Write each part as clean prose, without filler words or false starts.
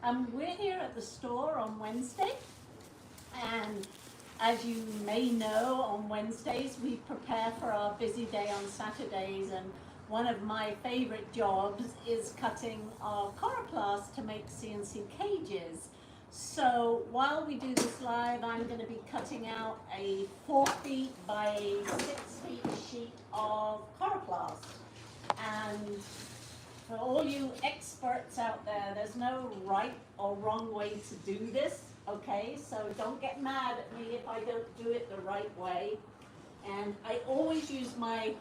We're here at the store on Wednesday, and as you may know, on Wednesdays we prepare for our busy day on Saturdays, and one of my favorite jobs is cutting our coroplast to make CNC cages. So while we do this live, I'm going to be cutting out a 4 feet by 6 feet sheet of coroplast. And for all you experts out there, there's no right or wrong way to do this, okay? So don't get mad at me if I don't do it the right way. And I always use my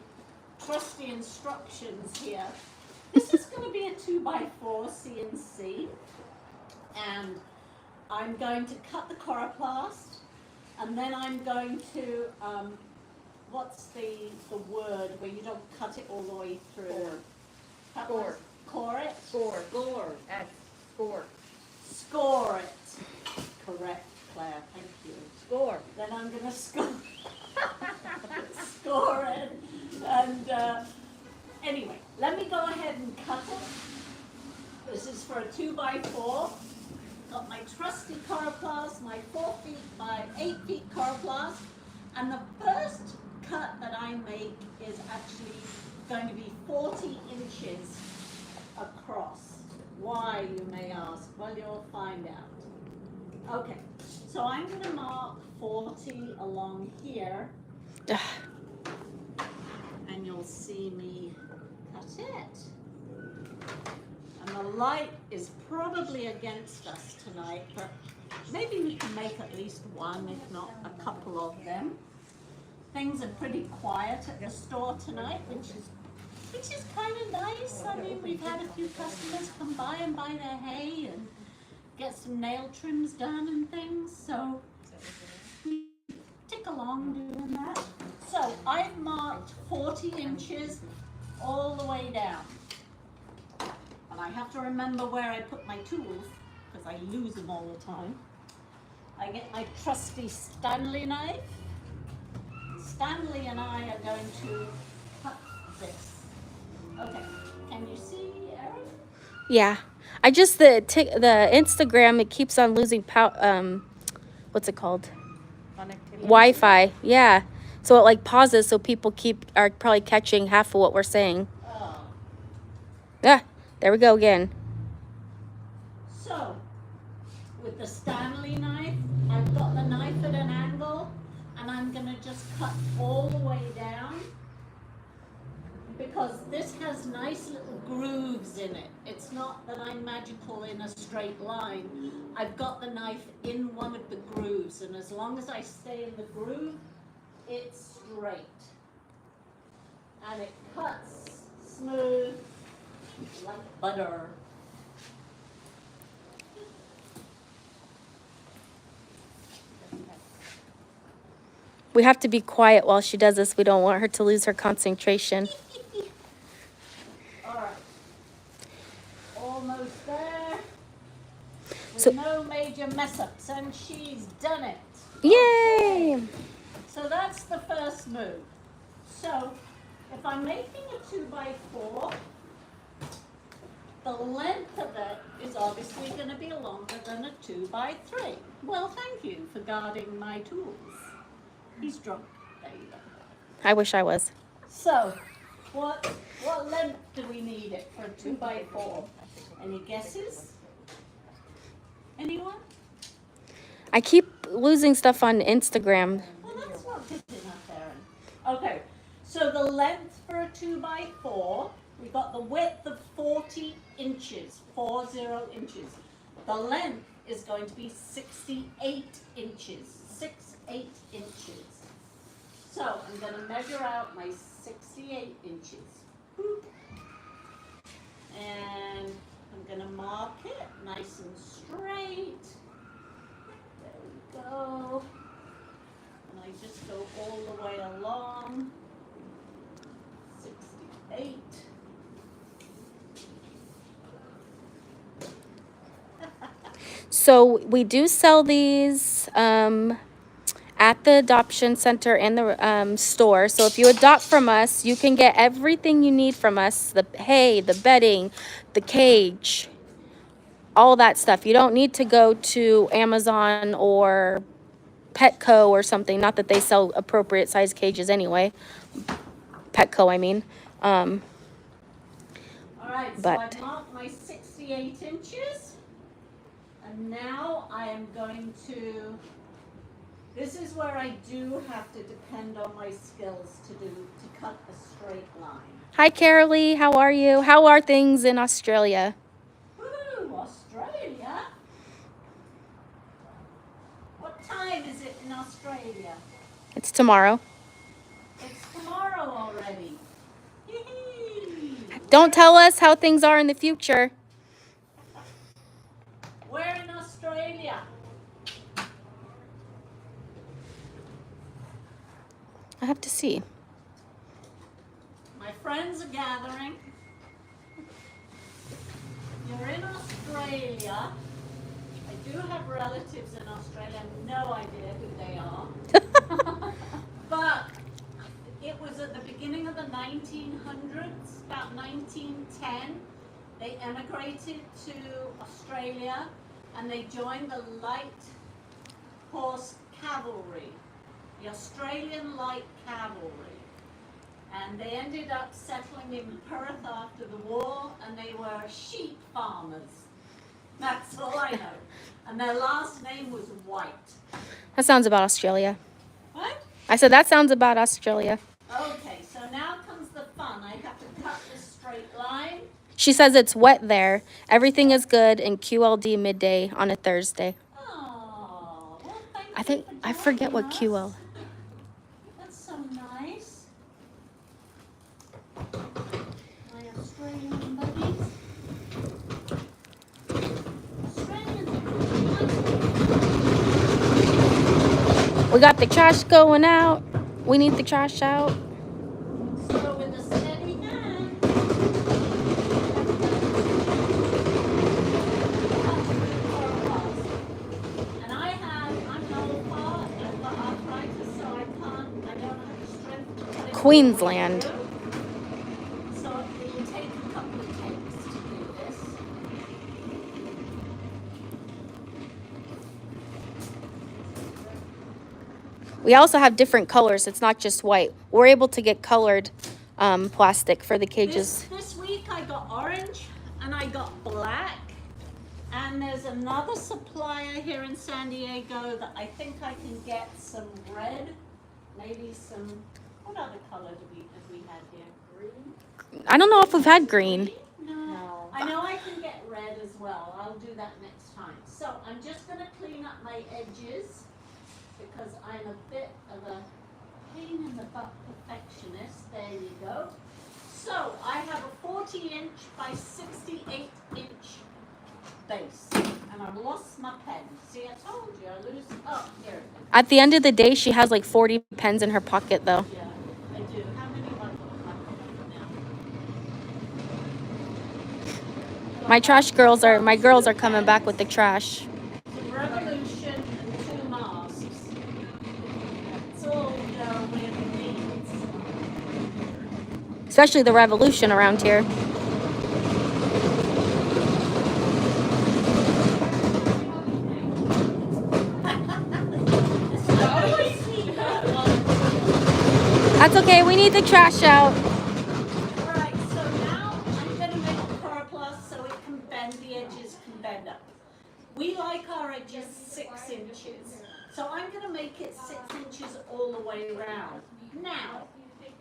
trusty instructions here. This is going to be a 2x4 CNC, and I'm going to cut the coroplast, and then I'm going to, what's the word where you don't cut it all the way through? Score. Core it? Score. Score. Score. Score it. Correct, Claire, thank you. Score. Then I'm going to score score it. And anyway, let me go ahead and cut it. This is for a 2x4. Got my trusty coroplast, my 4 feet by 8 feet coroplast. And the first cut that I make is actually going to be 40 inches across. Why, you may ask? Well, you'll find out. Okay, so I'm going to mark 40 along here, and you'll see me cut it. And the light is probably against us tonight, but maybe we can make at least one, if not a couple of them. Things are pretty quiet at the store tonight, which is kind of nice. I mean, we've had a few customers come by and buy their hay and get some nail trims done and things, so we tick along doing that. So I've marked 40 inches all the way down. And I have to remember where I put my tools, because I lose them all the time. I get my trusty Stanley knife. Stanley and I are going to cut this. Okay, can you see, Erin? Yeah, I just the Instagram, it keeps on losing what's it called? Connectivity. Wi-Fi. Yeah, so it like pauses, so people are probably catching half of what we're saying. Oh. Yeah, there we go again. So, with the Stanley knife, I've got the knife at an angle, and I'm going to just cut all the way down, because this has nice little grooves in it. It's not that I'm magical in a straight line. I've got the knife in one of the grooves, and as long as I stay in the groove, it's straight. And it cuts smooth like butter. We have to be quiet while she does this. We don't want her to lose her concentration. All right. Almost there. With So- no major mess ups, and she's done it. Yay! Okay. So that's the first move. So if I'm making a 2x4, the length of it is obviously going to be longer than a 2x3. Well, thank you for guarding my tools. He's drunk. There you go. I wish I was. So, what length do we need it for a 2x4? Any guesses? Anyone? I keep losing stuff on Instagram. Well, that's not good enough, Erin. Okay, so the length for a 2x4, we got the width of 40 inches, 40 inches. The length is going to be 68 inches, 68 inches. So I'm going to measure out my 68 inches. Boop. And I'm going to mark it nice and straight. There we go. And I just go all the way along. 68. So we do sell these at the adoption center and the store. So if you adopt from us, you can get everything you need from us: the hay, the bedding, the cage, all that stuff. You don't need to go to Amazon or Petco or something. Not that they sell appropriate size cages anyway. Petco, I mean. All right, so But- I've marked my 68 inches. And now I am going to, this is where I do have to depend on my skills to cut a straight line. Hi, Carolee. How are you? How are things in Australia? Woo, Australia? What time is it in Australia? It's tomorrow. It's tomorrow already. Hee-hee. Don't tell us how things are in the future. We're in Australia. I have to see. My friends are gathering. You're in Australia. I do have relatives in Australia. No idea who they are. But it was at the beginning of the 1900s, about 1910. They emigrated to Australia and they joined the Light Horse Cavalry, the Australian Light Cavalry. And they ended up settling in Perth after the war, and they were sheep farmers. That's all I know. And their last name was White. That sounds about Australia. What? I said that sounds about Australia. Okay, so now comes the fun. I have to cut this straight line. She says it's wet there. Everything is good in QLD midday on a Thursday. Oh, well, thank I you think for I forget what joining QL. us. That's so nice. My Australian buddies. Australians are really nice. We got the trash going out. We need the trash out. So with a steady hand. And I'm an old part, I've got arthritis, so I don't have the strength to put it Queensland. through. So it will take a couple of takes to do this. We also have different colors. It's not just white. We're able to get colored plastic for the cages. This week I got orange and I got black. And there's another supplier here in San Diego that I think I can get some red, maybe some, what other color have we had here? Green? I don't know if we've had green. No. I know I can get red as well. I'll do that next time. So I'm just going to clean up my edges because I'm a bit of a pain in the butt perfectionist. There you go. So I have a 40-inch by 68-inch base. And I've lost my pen. See, I told you I lose. Oh, here it is. At the end of the day, she has like 40 pens in her pocket though. Yeah, I do. How many have I got in my pocket now? My girls are coming back with the trash. Some Revolution and 2 masks. It's all really needs. Especially the Revolution around here. That's okay, we need the trash out. Alright, so now I'm going to make a purplus so it can bend, the edges can bend up. We like our edges 6 inches. So I'm going to make it 6 inches all the way around. Now,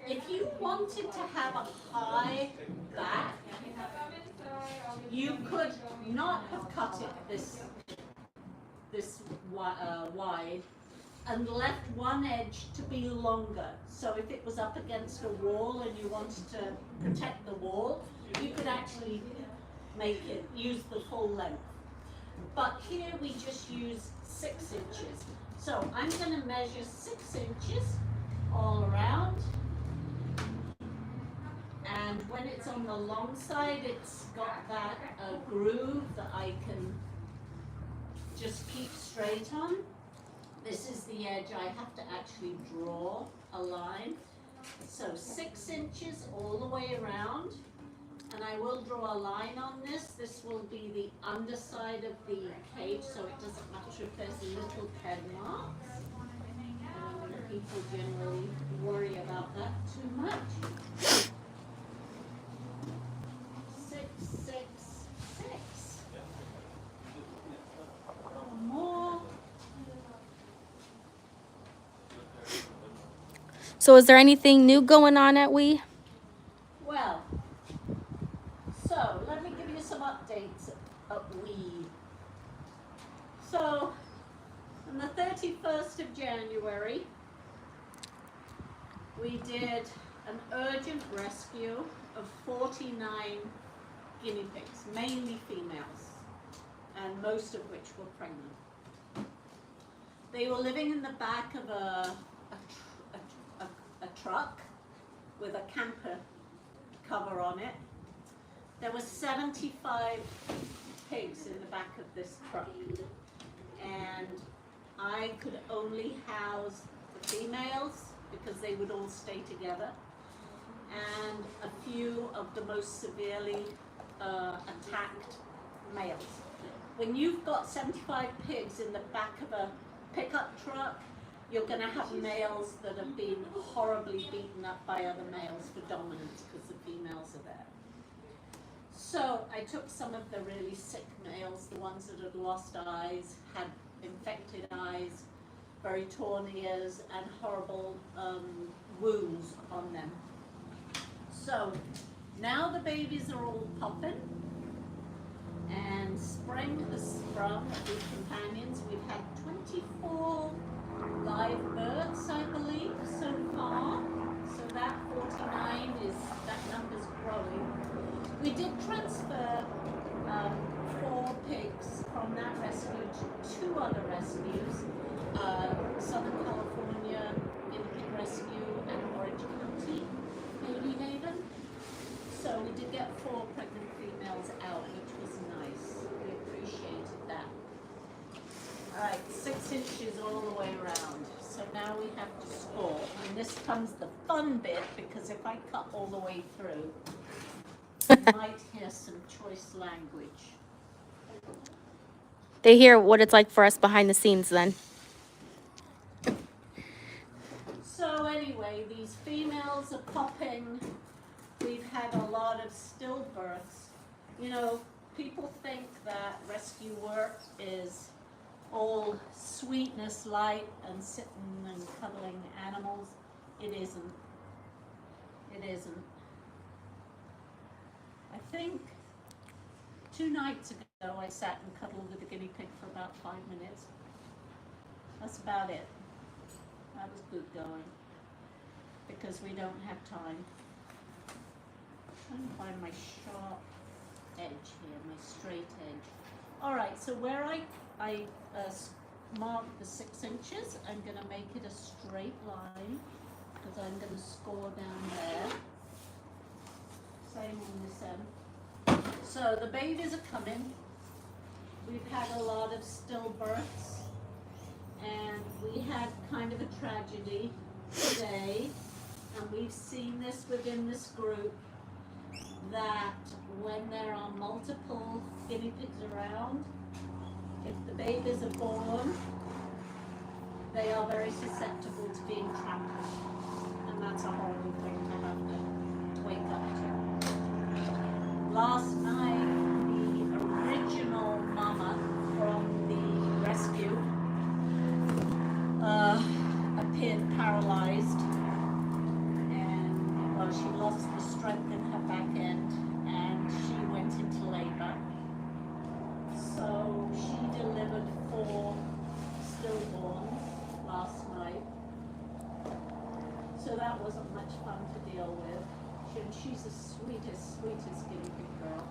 if you wanted to have a high back, you could not have cut it this wide and left one edge to be longer. So if it was up against a wall and you wanted to protect the wall, you could actually use the full length. But here we just use 6 inches. So I'm going to measure 6 inches all around. And when it's on the long side, it's got that groove that I can just keep straight on. This is the edge. I have to actually draw a line. So 6 inches all the way around. And I will draw a line on this. This will be the underside of the cage, so it doesn't matter if there's little pen marks. People generally worry about that too much. 6, 6, 6. One more. So is there anything new going on at We? Well, so let me give you some updates at We. So, on the 31st of January, we did an urgent rescue of 49 guinea pigs, mainly females, and most of which were pregnant. They were living in the back of a truck with a camper cover on it. There were 75 pigs in the back of this truck, and I could only house the females because they would all stay together, and a few of the most severely attacked males. When you've got 75 pigs in the back of a pickup truck, you're going to have males that have been horribly beaten up by other males for dominance because the females are there. So I took some of the really sick males, the ones that had lost eyes, had infected eyes, very torn ears, and horrible wounds on them. So now the babies are all popping, and spring has sprung with companions. We've had 24 live births, I believe, so far. So that 49 that number's growing. We did transfer 4 pigs from that rescue to 2 other rescues, Southern California Guinea Pig Rescue and Orange County Baby Haven. So we did get 4 pregnant females out, which was nice. We appreciated that. All right, 6 inches all the way around. So now we have to score. And this comes the fun bit, because if I cut all the way through, you might hear some choice language. They hear what it's like for us behind the scenes then. So anyway, these females are popping. We've had a lot of stillbirths. You know, people think that rescue work is all sweetness, light, and sitting and cuddling animals. It isn't. It isn't. I think 2 nights ago I sat and cuddled with a guinea pig for about 5 minutes. That's about it. That was good going, because we don't have time. I'm trying to find my sharp edge here, my straight edge. All right, so where I marked the 6 inches, I'm going to make it a straight line, because I'm going to score down there. Same on this end. So the babies are coming. We've had a lot of stillbirths, and we had kind of a tragedy today, and we've seen this within this group, that when there are multiple guinea pigs around, if the babies are born, they are very susceptible to being trampled, and that's a horrible thing to have to wake up to. Last night, the original mama from the rescue appeared paralyzed, and well, she lost the strength in her back end, and she went into labor. So she delivered 4 stillborns last night. So that wasn't much fun to deal with. And she's the sweetest guinea pig girl.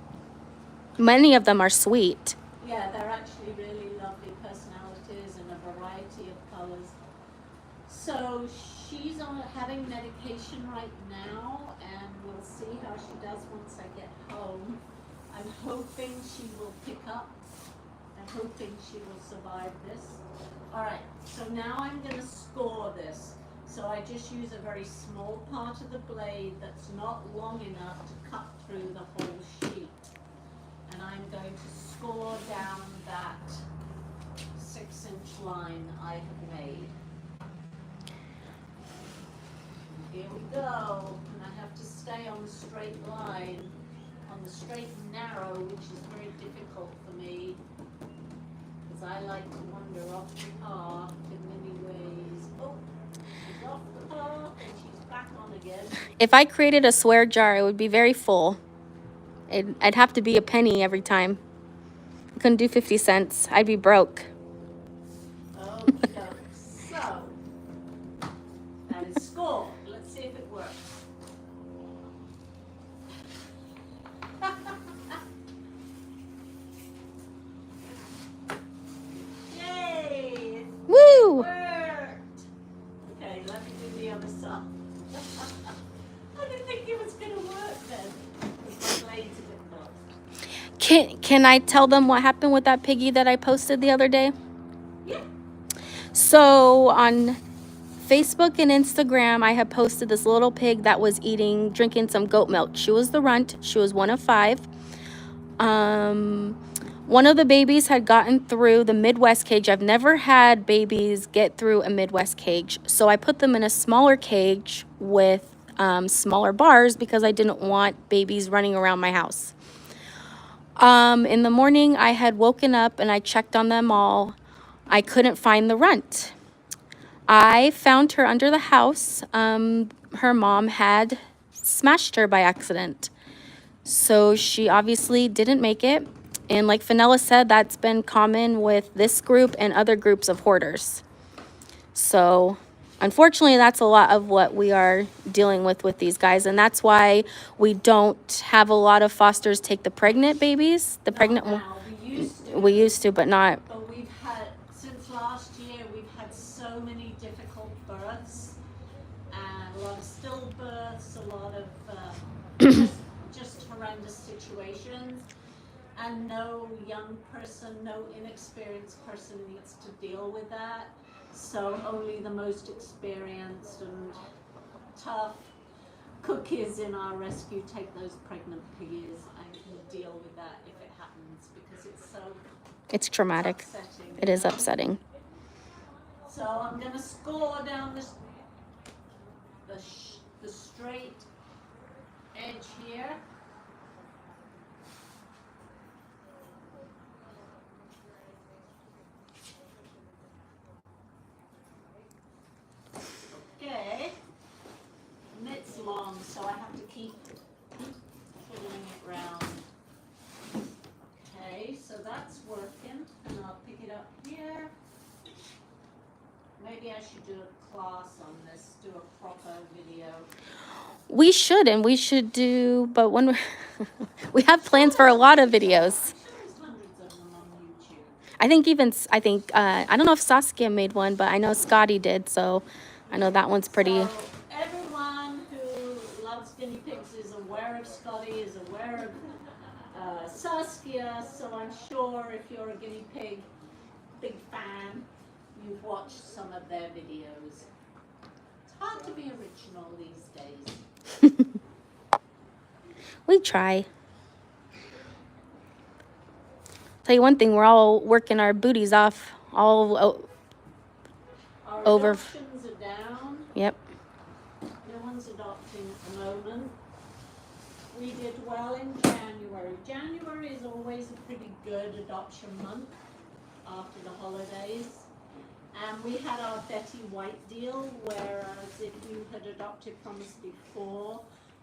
Many of them are sweet. Yeah, they're actually really lovely personalities and a variety of colors. So she's having medication right now, and we'll see how she does once I get home. I'm hoping she will pick up. I'm hoping she will survive this. All right, so now I'm going to score this. So I just use a very small part of the blade that's not long enough to cut through the whole sheet. And I'm going to score down that 6-inch line I have made. Here we go, and I have to stay on the straight line, on the straight and narrow, which is very difficult for me, because I like to wander off the path in many ways. Oh, she's off the path, and she's back on again. If I created a swear jar, it would be very full. I'd have to be a penny every time. I couldn't do 50 cents. I'd be broke. Okay, so that is score. Let's see if it works. Yay! Woo! Worked. Okay, let me do the other side. I didn't think it was gonna work then. Because my blade's a bit dull. Can I tell them what happened with that piggy that I posted the other day? Yeah. So on Facebook and Instagram, I had posted this little pig that was drinking some goat milk. She was the runt. She was one of 5. One of the babies had gotten through the Midwest cage. I've never had babies get through a Midwest cage. So I put them in a smaller cage with smaller bars because I didn't want babies running around my house. In the morning, I had woken up and I checked on them all. I couldn't find the runt. I found her under the house. Her mom had smashed her by accident. So she obviously didn't make it. And like Fenella said, that's been common with this group and other groups of hoarders. So unfortunately, that's a lot of what we are dealing with these guys. And that's why we don't have a lot of fosters take the pregnant babies. The pregnant one. We used to, but not. But we've had, since last year, we've had so many difficult births and a lot of stillbirths, a lot of just horrendous situations. And no young person, no inexperienced person needs to deal with that. So only the most experienced and tough cookies in our rescue take those pregnant piggies and can deal with that if it happens, because it's so It's traumatic. upsetting. It is upsetting. So I'm going to score down this the straight edge here. Okay, and it's long, so I have to keep fiddling it round. Okay, so that's working, and I'll pick it up here. Maybe I should do a class on this, do a proper video. We should, and we should do, but when we have plans for a lot of videos. I'm sure there's hundreds of them on YouTube. I don't know if Saskia made one, but I know Scotty did, so I know that one's pretty. So everyone who loves guinea pigs is aware of Scotty, is aware of Saskia, so I'm sure if you're a guinea pig big fan, you've watched some of their videos. It's hard to be original these days. We try. Tell you one thing, we're all working our booties off all Our over. adoptions are down. Yep. No one's adopting at the moment. We did well in January. January is always a pretty good adoption month after the holidays. And we had our Betty White deal, whereas if you had adopted from us before,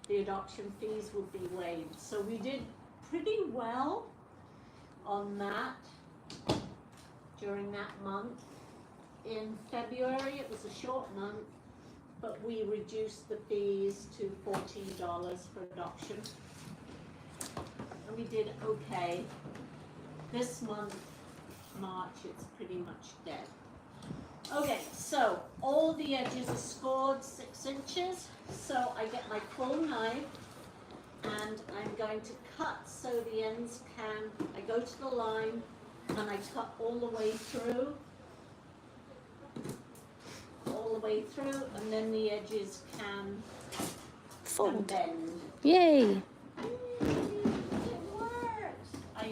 the adoption fees would be waived. So we did pretty well on that during that month. In February, it was a short month, but we reduced the fees to $14 for adoption. And we did okay. This month, March, it's pretty much dead. Okay, so all the edges are scored 6 inches. So I get my full knife and I'm going to cut so the ends can, I go to the line and I cut all the way through, and then the edges can Fold. bend. Yay.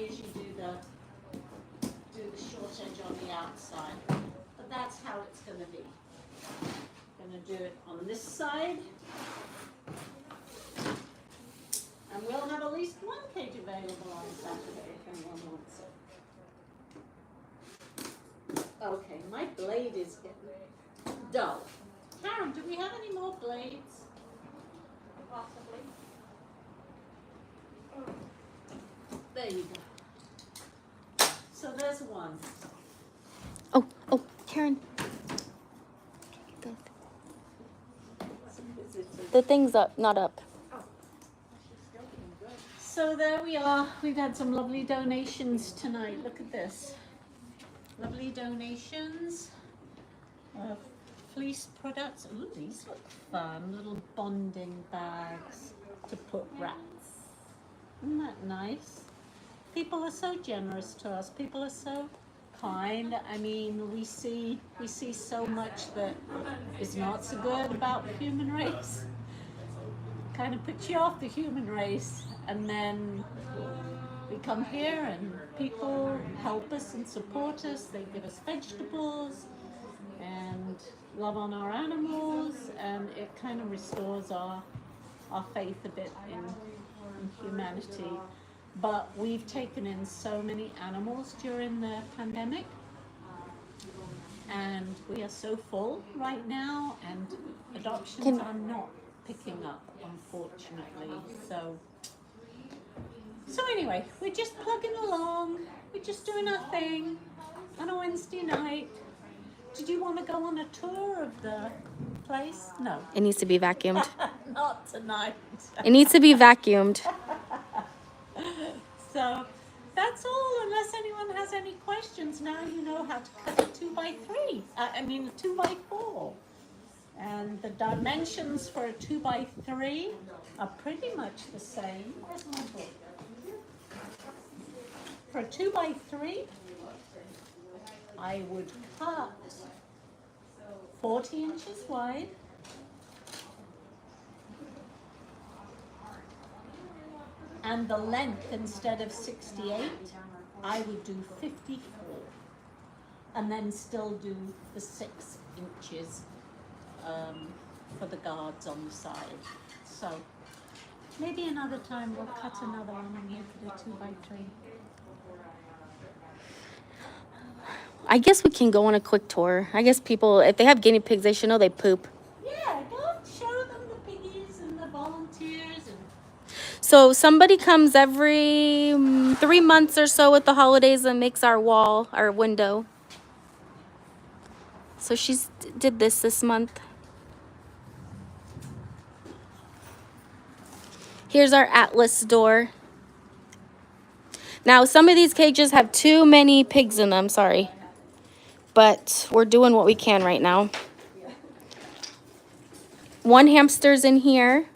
is you do the short edge on the outside. But that's how it's going to be. Going to do it on this side. And we'll have at least one cage available on Saturday if anyone wants it. Okay, my blade is getting dull. Karen, do we have any more blades? Possibly. There you go. So there's one. Oh, Karen. The thing's up, not up. So there we are. We've had some lovely donations tonight. Look at this. Lovely donations of fleece products. Ooh, these look fun. Little bonding bags to put rats. Isn't that nice? People are so generous to us. People are so kind. I mean, we see so much that is not so good about the human race. Kind of puts you off the human race, and then we come here and people help us and support us. They give us vegetables and love on our animals, and it kind of restores our faith a bit in humanity. But we've taken in so many animals during the pandemic, and we are so full right now, and adoptions are not picking up, unfortunately. So anyway, we're just plugging along. We're just doing our thing on a Wednesday night. Did you want to go on a tour of the place? No. It needs to be vacuumed. Not tonight. It needs to be vacuumed. So that's all, unless anyone has any questions. Now you know how to cut a 2x3. I mean a 2x4. And the dimensions for a 2x3 are pretty much the same. Where's my book? For a 2x3, I would cut 40 inches wide. And the length, instead of 68, I would do 54. And then still do the 6 inches for the guards on the side. So maybe another time we'll cut another one and make it a 2x3. I guess we can go on a quick tour. I guess people, if they have guinea pigs, they should know they poop. Yeah, go show them the piggies and the volunteers. So somebody comes every 3 months or so with the holidays and makes our wall, our window. So she's did this month. Here's our Atlas door. Now, some of these cages have too many pigs in them, sorry. But we're doing what we can right now. One hamster's in here.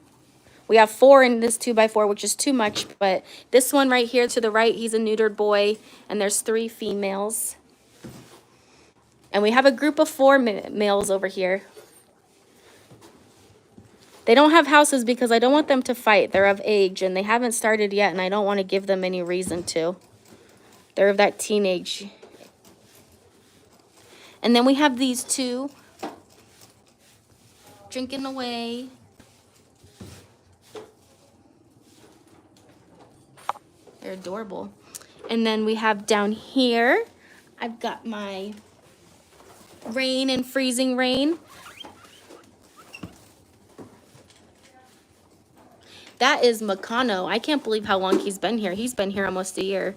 We have 4 in this 2x4, which is too much. But this one right here to the right, he's a neutered boy. And there's 3 females. And we have a group of 4 males over here. They don't have houses because I don't want them to fight. They're of age and they haven't started yet, and I don't want to give them any reason to. They're of that teenage. And then we have these 2 drinking away. They're adorable. And then we have down here, I've got my Rain and Freezing Rain. That is Makano. I can't believe how long he's been here. He's been here almost a year,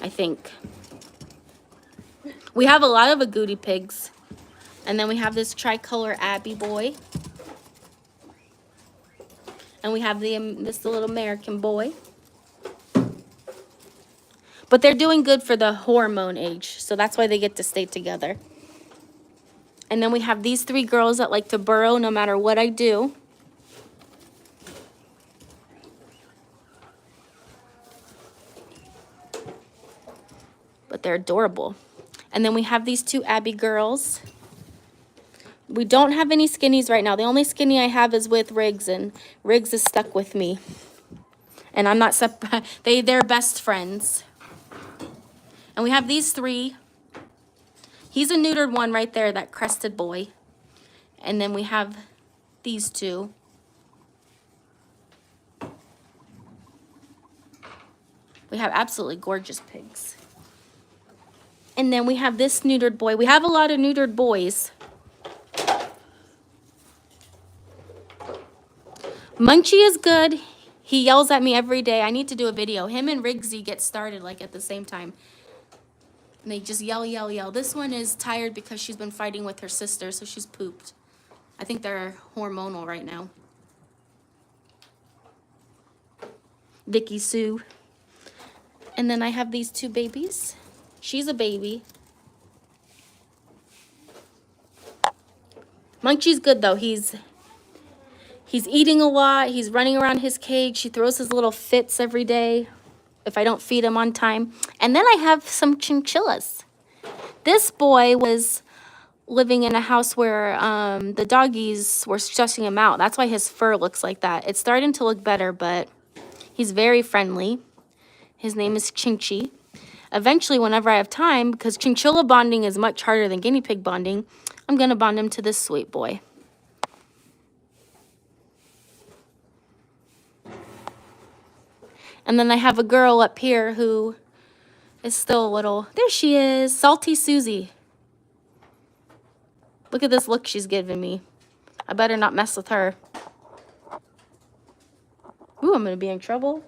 I think. We have a lot of agouti pigs. And then we have this tricolor Abby boy. And we have this little American boy. But they're doing good for the hormone age, so that's why they get to stay together. And then we have these 3 girls that like to burrow no matter what I do. But they're adorable. And then we have these 2 Abby girls. We don't have any skinnies right now. The only skinny I have is with Riggs, and Riggs is stuck with me. And I'm not they're best friends. And we have these three. He's a neutered one right there, that crested boy. And then we have these two. We have absolutely gorgeous pigs. And then we have this neutered boy. We have a lot of neutered boys. Munchie is good. He yells at me every day. I need to do a video. Him and Rigsy get started like at the same time. And they just yell, yell, yell. This one is tired because she's been fighting with her sister, so she's pooped. I think they're hormonal right now. Vicky Sue. And then I have these two babies. She's a baby. Munchie's good though. He's eating a lot. He's running around his cage. He throws his little fits every day if I don't feed him on time. And then I have some chinchillas. This boy was living in a house where the doggies were stressing him out. That's why his fur looks like that. It's starting to look better, but he's very friendly. His name is Chinchi. Eventually, whenever I have time, because chinchilla bonding is much harder than guinea pig bonding, I'm going to bond him to this sweet boy. And then I have a girl up here who is still a little... There she is, Salty Susie. Look at this look she's giving me. I better not mess with her. Ooh, I'm going to be in trouble.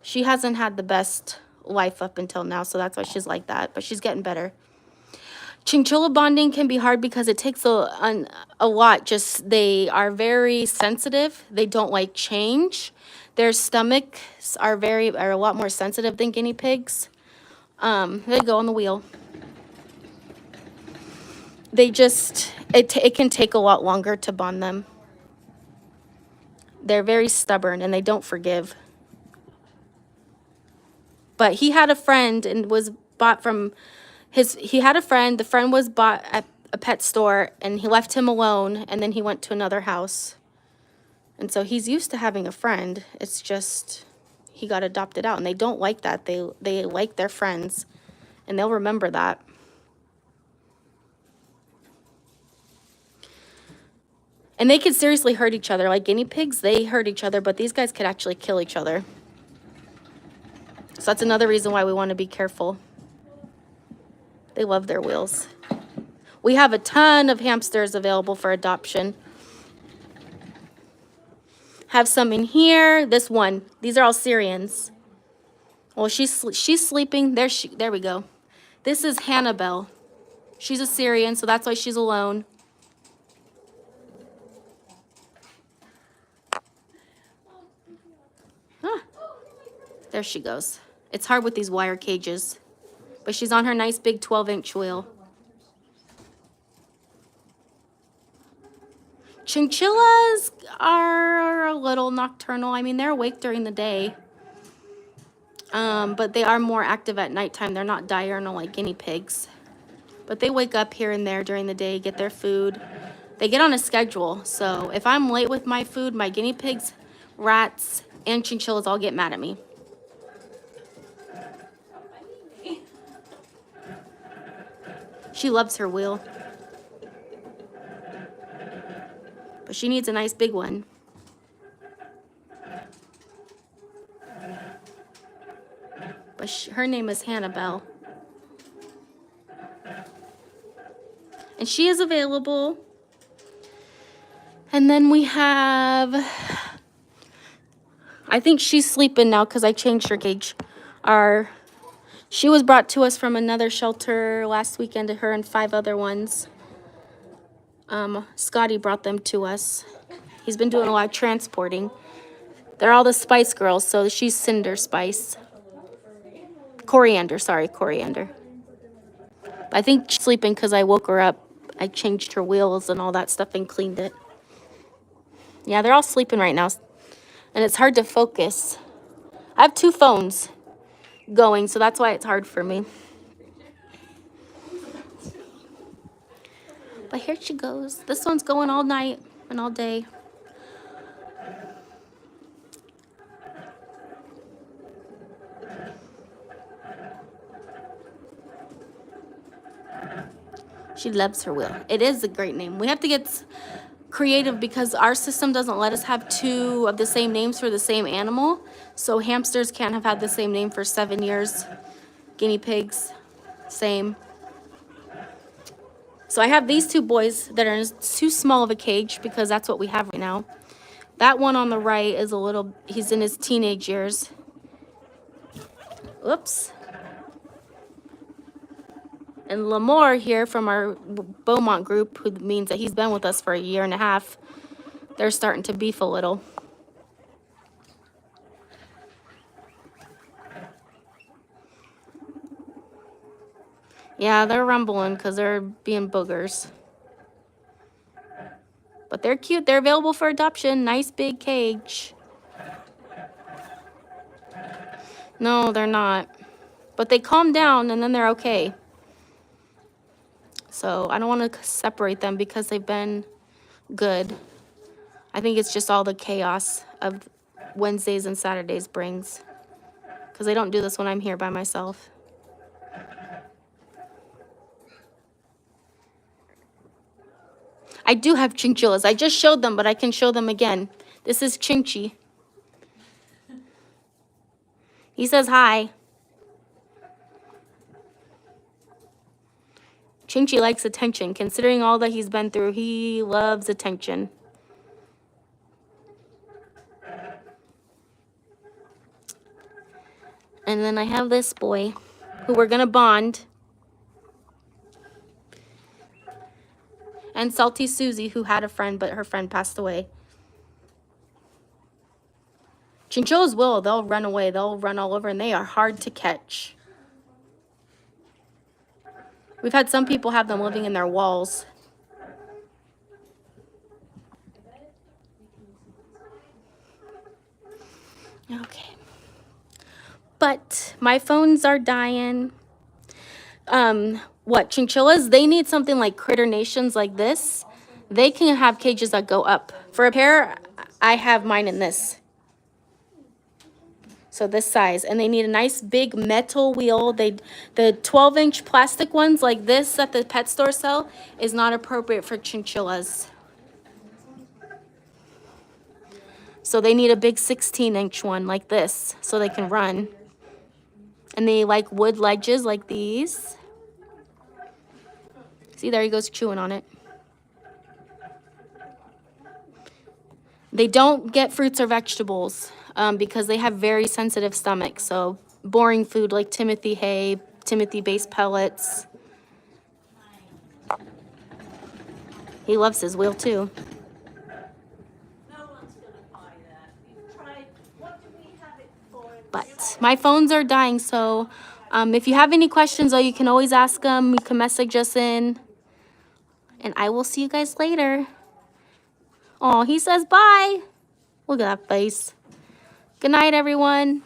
She hasn't had the best life up until now, so that's why she's like that. But she's getting better. Chinchilla bonding can be hard because it takes a lot. Just they are very sensitive. They don't like change. Their stomachs are a lot more sensitive than guinea pigs. They go on the wheel. They just it can take a lot longer to bond them. They're very stubborn and they don't forgive. But he had a friend and was bought from he had a friend. The friend was bought at a pet store and he left him alone and then he went to another house. And so he's used to having a friend. It's just he got adopted out and they don't like that. They like their friends and they'll remember that. And they could seriously hurt each other. Like guinea pigs, they hurt each other, but these guys could actually kill each other. So that's another reason why we want to be careful. They love their wheels. We have a ton of hamsters available for adoption. Have some in here. This one. These are all Syrians. Well, she's sleeping. There we go. This is Hannibal. She's a Syrian, so that's why she's alone. Ah, there she goes. It's hard with these wire cages. But she's on her nice big 12-inch wheel. Chinchillas are a little nocturnal. I mean, they're awake during the day. But they are more active at nighttime. They're not diurnal like guinea pigs. But they wake up here and there during the day, get their food. They get on a schedule. So if I'm late with my food, my guinea pigs, rats, and chinchillas all get mad at me. She loves her wheel. But she needs a nice big one. But her name is Hannibal. And she is available. And then we have... I think she's sleeping now because I changed her cage. She was brought to us from another shelter last weekend, her and 5 other ones. Scotty brought them to us. He's been doing a lot of transporting. They're all the Spice Girls, so she's Cinder Spice. Coriander. I think she's sleeping because I woke her up. I changed her wheels and all that stuff and cleaned it. Yeah, they're all sleeping right now. And it's hard to focus. I have 2 phones going, so that's why it's hard for me. But here she goes. This one's going all night and all day. She loves her wheel. It is a great name. We have to get creative because our system doesn't let us have two of the same names for the same animal. So hamsters can't have had the same name for 7 years. Guinea pigs, same. So I have these two boys that are in too small of a cage because that's what we have right now. That one on the right is he's in his teenage years. Oops. And Lamore here from our Beaumont group, who means that he's been with us for 1.5 years, they're starting to beef a little. Yeah, they're rumbling because they're being boogers. But they're cute. They're available for adoption. Nice big cage. No, they're not. But they calm down and then they're okay. So I don't want to separate them because they've been good. I think it's just all the chaos of Wednesdays and Saturdays brings. Because I don't do this when I'm here by myself. I do have chinchillas. I just showed them, but I can show them again. This is Chinchi. He says hi. Chinchi likes attention. Considering all that he's been through, he loves attention. And then I have this boy who we're going to bond. And Salty Susie, who had a friend, but her friend passed away. Chinchillas they'll run away. They'll run all over, and they are hard to catch. We've had some people have them living in their walls. Okay. But my phones are dying. Chinchillas, they need something like Critter Nations like this. They can have cages that go up. For a pair, I have mine in this. So this size. And they need a nice big metal wheel. The 12-inch plastic ones like this that the pet store sell is not appropriate for chinchillas. So they need a big 16-inch one like this so they can run. And they like wood ledges like these. See, there he goes chewing on it. They don't get fruits or vegetables because they have very sensitive stomachs. So boring food like Timothy hay, Timothy-based pellets. He loves his wheel too. But my phones are dying, so if you have any questions, you can always ask them. You can message us in. And I will see you guys later. Oh, he says bye. Look at that face. Good night, everyone.